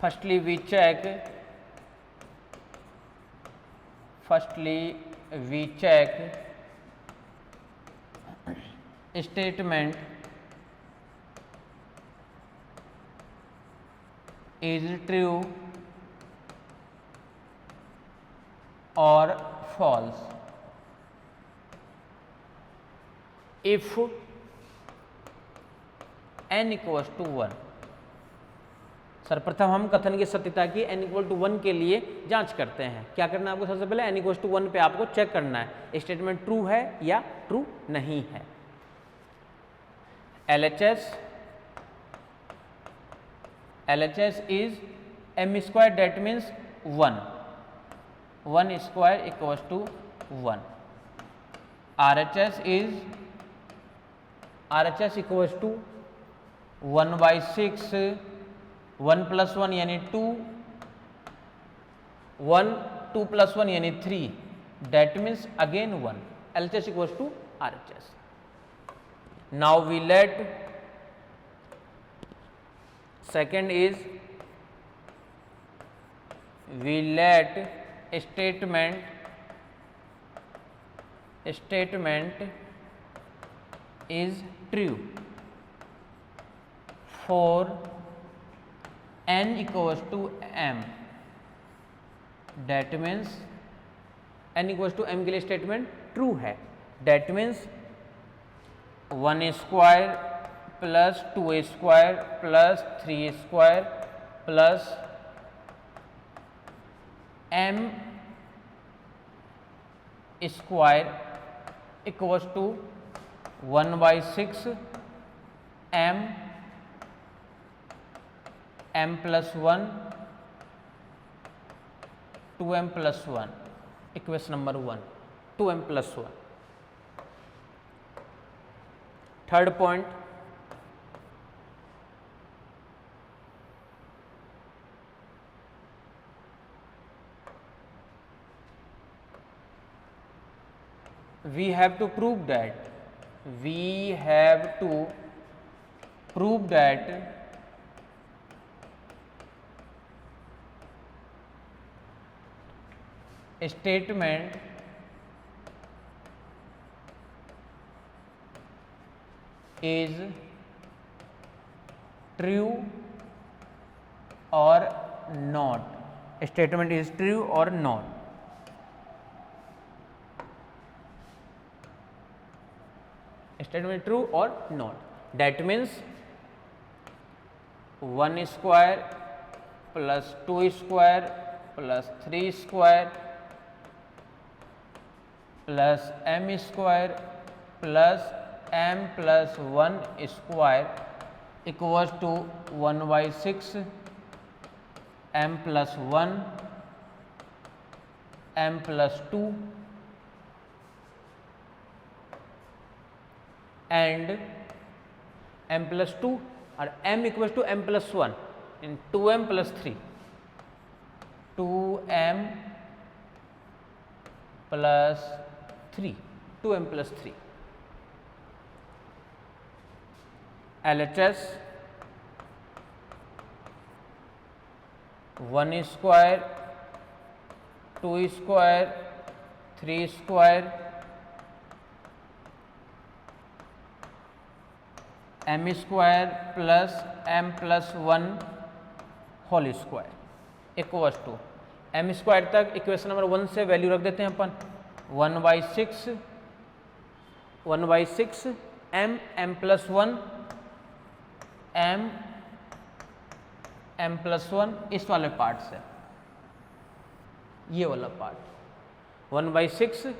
firstly we check statement is true or false if n equals to 1। सर्वप्रथम हम कथन की सत्यता की n इक्वल टू 1 के लिए जांच करते हैं। क्या करना है आपको? सबसे पहले n इक्वल्स टू 1 पे आपको चेक करना है स्टेटमेंट ट्रू है या ट्रू नहीं है। LHS is m square, that means 1 square equals to 1। RHS equals to 1/6, 1 plus 1 यानी 2, 1, 2 plus 1 यानी 3, that means again 1। LHS equals to RHS। Now we let second is we let statement is true for n equals to m, that means n equals to m के लिए statement true है। that means 1 square plus 2 square plus 3 square plus m square equals to 1/6 m plus 1 2m plus 1, equation number 1 2m plus 1। Third point, we have to prove that statement is true or not। statement is true or not। statement true or not, that means 1 square plus 2 square plus 3 square plus m square plus m plus 1 square equals to 1/6 m plus 1 m plus 2 and m plus 2 और m equals to m plus 1 in 2m plus 3, 2m plus 3, 2m plus 3। LHS 1 square 2 square 3 square m square plus m plus 1 whole square equals to m square तक equation number 1 से value रख देते हैं अपन 1/6 m plus 1 m plus 1 इस वाले part से ये वाला part 1/6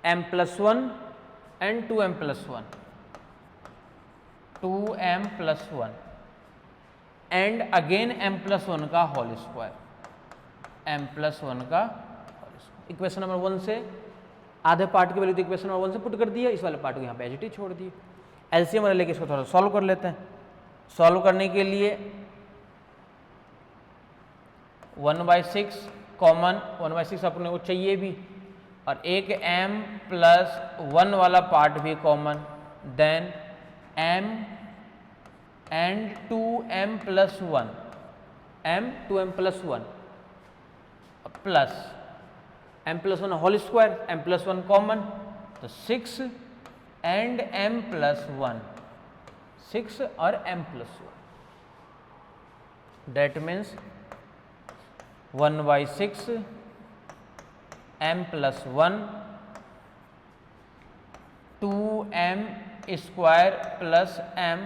m plus 1 and 2m plus 1 2m plus 1 and again m plus 1 का होल स्क्वायर m प्लस 1 का होल स्क्वायर। इक्वेशन नंबर 1 से आधे पार्ट की वैल्यू तो इक्वेशन नंबर 1 से पुट कर दिया, इस वाले पार्ट को यहाँ पे एज इट इज छोड़ दिए। एलसीएम वाले लेके इसको थोड़ा सॉल्व कर लेते हैं। सॉल्व करने के लिए 1/6 कॉमन 1/6 अपने को चाहिए भी और एक m प्लस 1 वाला पार्ट भी common, then m and 2m plus 1 m 2m plus 1 plus m plus 1 whole square, m plus 1 common, तो 6 एंड m plus 1, 6 और m plus 1, that means 1/6 m plus 1 2m square plus m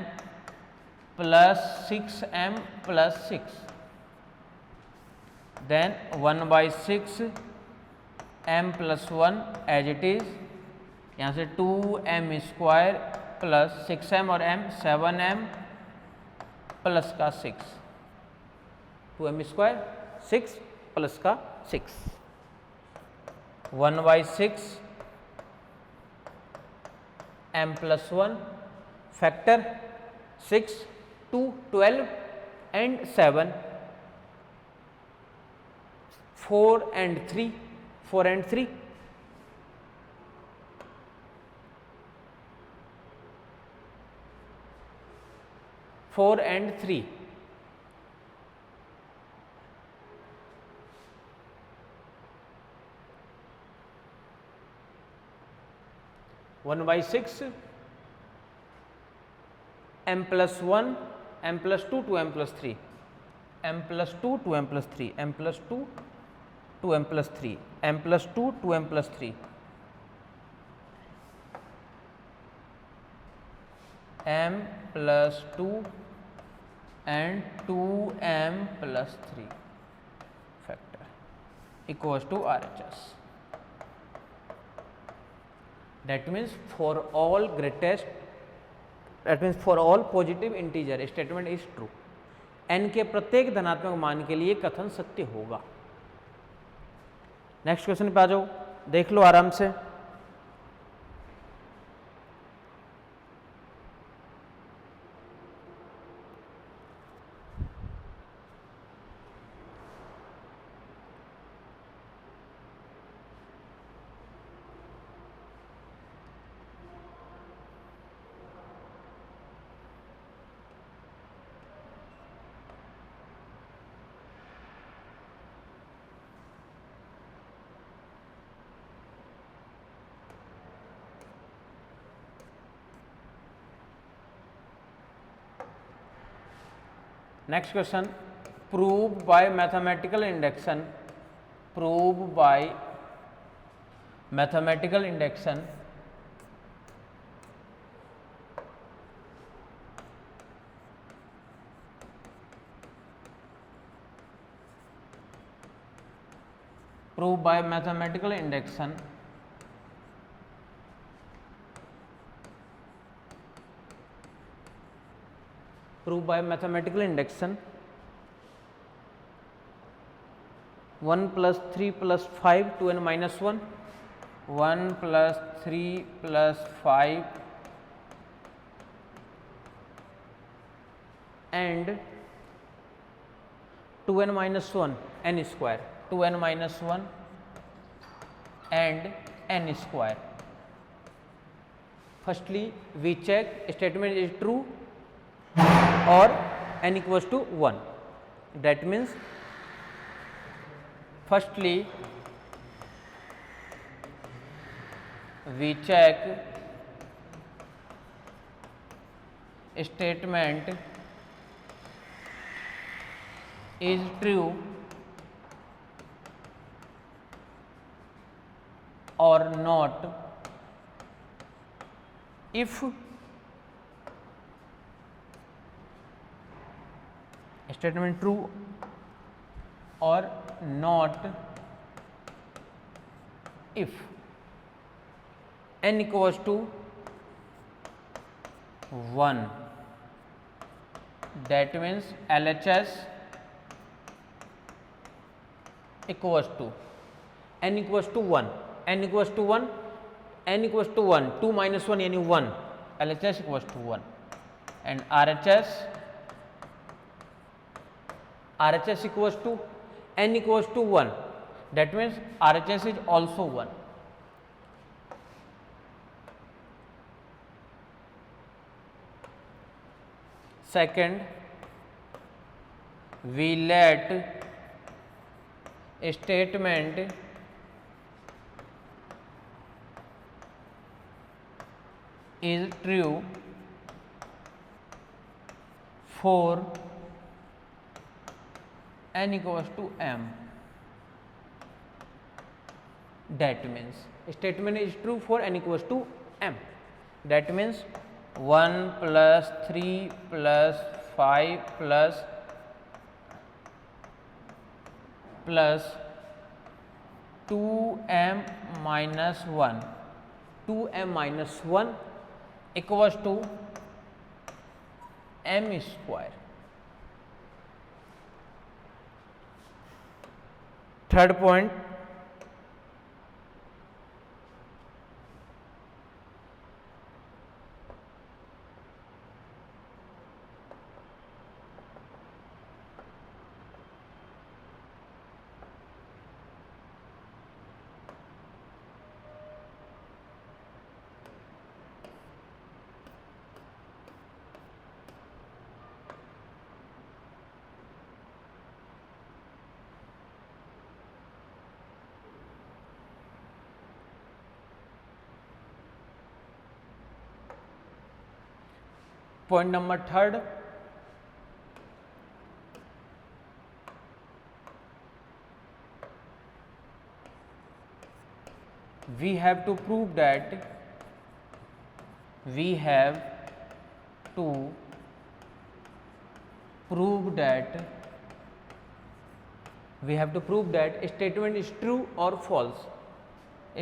plus 6m plus 6, then 1/6 m plus 1 as it is, यहाँ से 2m square plus 6m और m 7m plus का 6, 2m square 6 plus का 6, 1/6 m plus 1 factor 6 2 12 and 7 4 and 3 4 and 3 4 and 3 1/6 m plus 1 m plus 2 2m plus 3 m plus 2 2m plus 3 m plus 2 2m plus 3 m plus 2 2m plus 3 m plus 2 and 2m plus 3 factor equals to RHS. That means for all greatest, that means for all positive integer statement is true. n के प्रत्येक धनात्मक मान के लिए कथन सत्य होगा। Next question पे आ जाओ, देख लो आराम से। Next question, prove by mathematical induction, prove by mathematical induction prove by mathematical induction prove by mathematical induction 1 plus 3 plus 5 2n minus 1 1 plus 3 plus 5 and 2n minus 1 n square 2n minus 1 and n square. Firstly we check statement is true or n equals to 1. That means firstly we check statement is true or not if statement true or not if n equals to 1. That means LHS equals to n equals to 1 n equals to 1 n equals to 1 2 minus 1 यानी 1 LHS equals to 1 and RHS equals to n equals to 1. That means RHS is also 1. Second, we let statement is true for n equals to m. That means statement is true for n equals to m. That means 1 plus 3 plus 5 plus 2m minus 1, 2m minus 1 equals to m square. Third point, point number third, we have to prove that statement is true or false.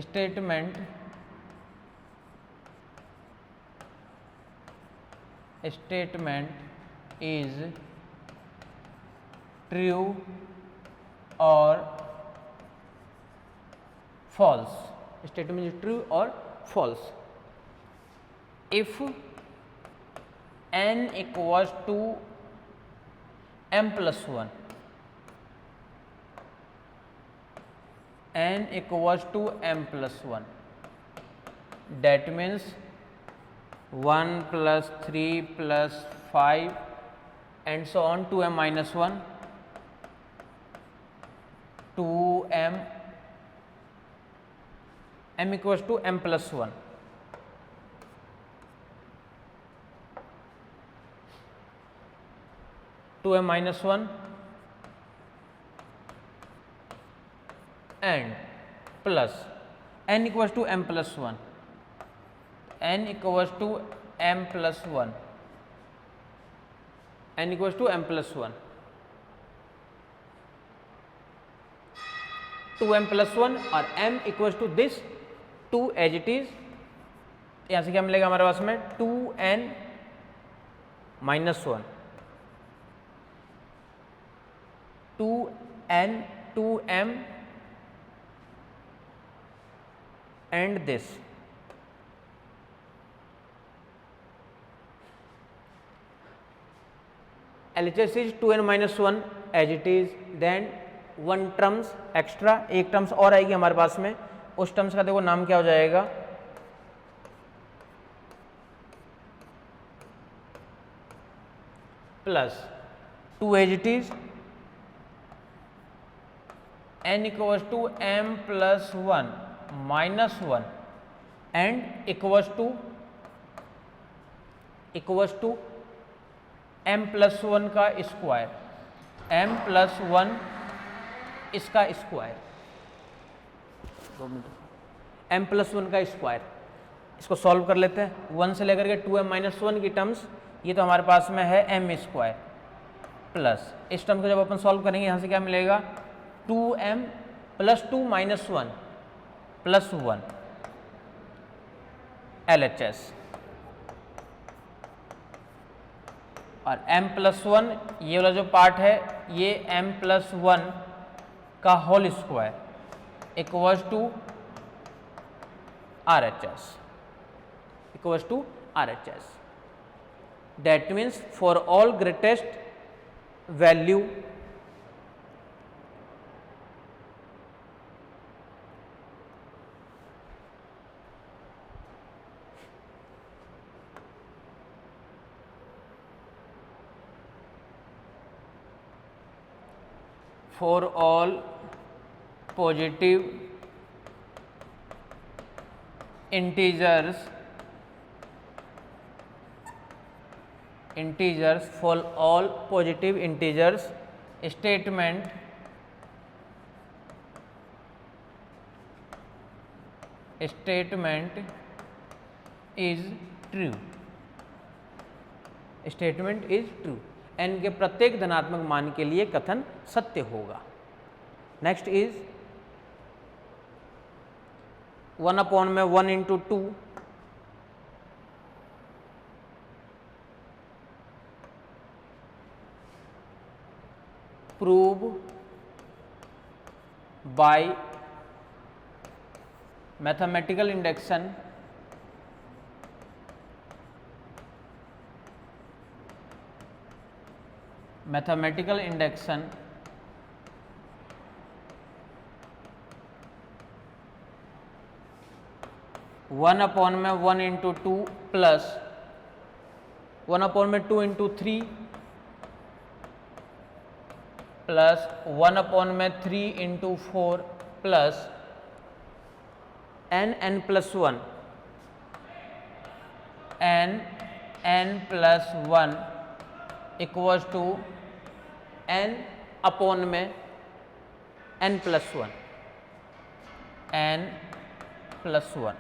Statement is true or false. Statement is true or false. If n equals to m plus 1, n equals to m plus 1, that means 1 plus 3 plus 5 and so on, 2m minus 1, 2m, m equals to m plus 1. To m minus 1 and plus n equals to m plus 1, n equals to m plus 1, n equals to m plus 1, 2m plus 1 और m equals to this 2 as it is. यहाँ से क्या मिलेगा हमारे पास में 2n minus 1, 2n, 2m and this. LHS is 2n minus 1 as it is, then one terms extra, एक terms और आएगी हमारे पास में, उस टर्म्स का देखो नाम क्या हो जाएगा, plus 2 as it is n equals to m plus 1 minus 1 and equals to m plus 1 का स्क्वायर, m plus 1 इसका स्क्वायर, m plus 1 का स्क्वायर. इसको सॉल्व कर लेते हैं. 1 से लेकर के 2m minus 1 की टर्म्स, ये तो हमारे पास में है m स्क्वायर प्लस इस टर्म को जब अपन सॉल्व करेंगे यहाँ से क्या मिलेगा 2m plus 2 minus 1 plus 1 LHS और m plus 1 ये वाला जो पार्ट है ये m plus 1 का whole square equals to RHS, equals to RHS. That means for all greatest value for all positive integers for all positive integers statement is true. Statement is true, n के प्रत्येक धनात्मक मान के लिए कथन सत्य होगा. Next is 1/(1 × 2) prove by mathematical induction mathematical induction 1/(1 × 2) plus 1/(2 × 3) plus 1/(3 × 4) plus n+1 n+1 equals to n/(n+1) n+1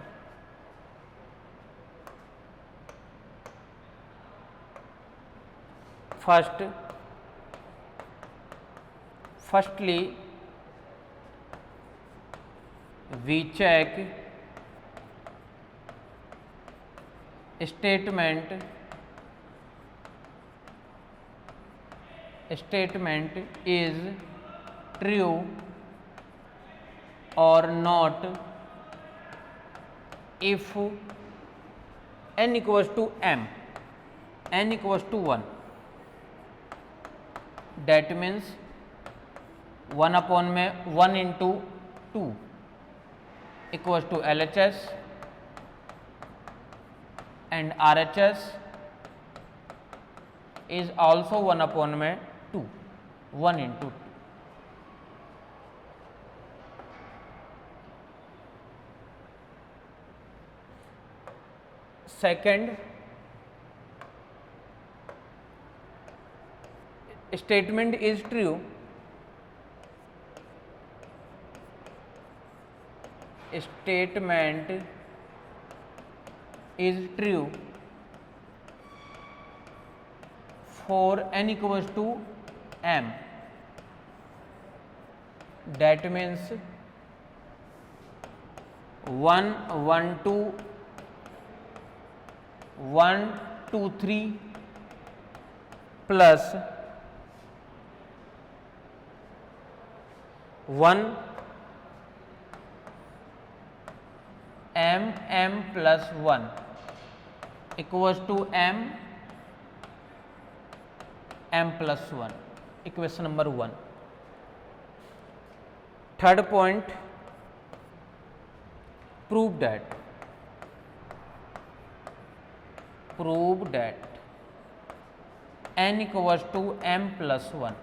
firstly we check statement is true or not if n equals to m, n equals to 1. That means 1/(1 × 2) equals to LHS and RHS is also 1/2, 1 × 2. Second, statement is true for n equals to m. That means 1, 1, 2, 1, 2, 3 plus 1 m+1 equals to m+1. Equation number 1. Third point, prove that n equals to m+1.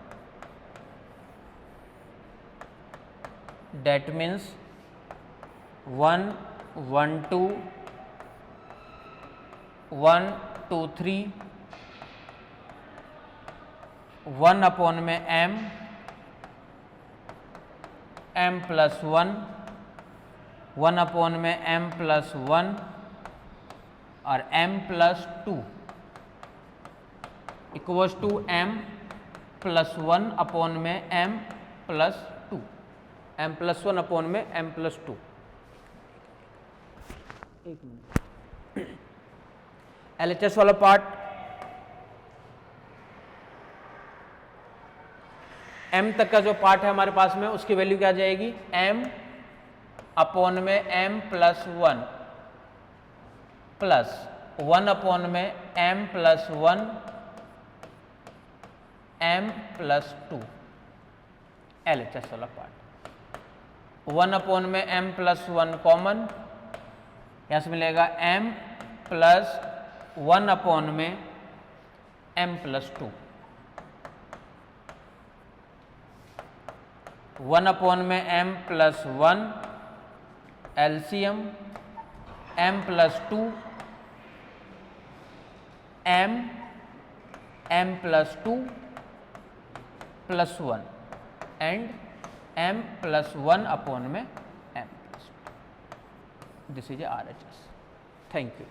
That means 1, 1, 2, 1, 2, 3 1/m m+1 1/m+1 और m+2 equals to m+1/m+2 m+1/m+2. एक मिनट, LHS वाला part m तक का जो part है हमारे पास में उसकी वैल्यू क्या आ जाएगी m/m+1 plus 1/m+1 m+2 LHS वाला पार्ट. 1/m+1 कॉमन, यहाँ से मिलेगा m+1/m+2 1 अपॉन में m plus 1 LCM m plus 2 m plus 2 plus 1 and m plus 1 upon में m plus 2. This is RHS. Thank you.